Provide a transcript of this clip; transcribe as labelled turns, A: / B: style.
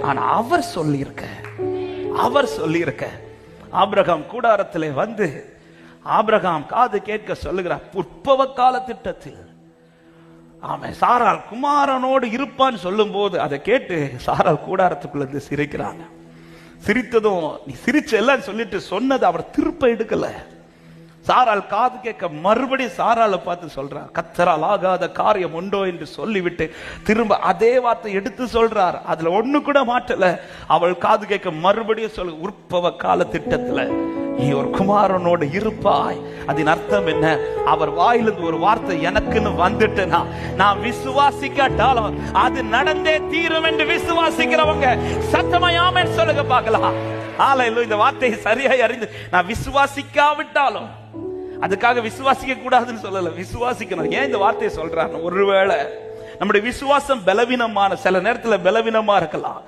A: ஆனா அவர் சொல்லியிருக்க ஆபிரகாம் கூடாரத்திலே வந்து ஆபிரகாம் காது கேட்க சொல்லுகிறார். உற்பவ கால திட்டத்தில் அவன் சாராள் குமாரனோடு இருப்பான்னு சொல்லும் போது அதை கேட்டு சாராள் கூடாரத்துக்குள்ள இருந்து சிரிக்கிறாங்க. சிரித்ததும் நீ சிரிச்ச எல்லாம் சொல்லிட்டு சொன்னது அவர் திருப்ப எடுக்கல. சாராள் காது கேட்க மறுபடியும் சாராளை பார்த்து சொல்றார், கர்த்தரால் ஆகாத காரியம் உண்டோ என்று சொல்லிவிட்டு திரும்ப அதே வார்த்தை எடுத்து சொல்றார். அதுல ஒண்ணு கூட மாற்றல. அவள் காது கேட்க மறுபடியும் சொல்ல, உற்பவ கால திட்டத்துல நீ ஒரு குமாரனோடு இருப்பாய். அதன் அர்த்தம் என்ன? அவர் வாயிலிருந்து ஒரு வார்த்தை எனக்குன்னு வந்துட்டுனா நான் விசுவாசிக்காட்டாலும் அது நடந்தே தீரும் என்று விசுவாசிக்கிறவங்க சத்தமா ஆமென் சொல்லுங்க பார்க்கலாம். இந்த வார்த்தையை சரியாய் அறிந்து நான் விசுவாசிக்காவிட்டாலும் அதுக்காக விசுவாசிக்க கூடாதுன்னு சொல்லல, விசுவாசிக்கணும். ஏன் இந்த வார்த்தையை சொல்றாங்க? ஒருவேளை நம்முடைய விசுவாசம் பலவீனமான, சில நேரத்துல பலவீனமா இருக்கலாம்.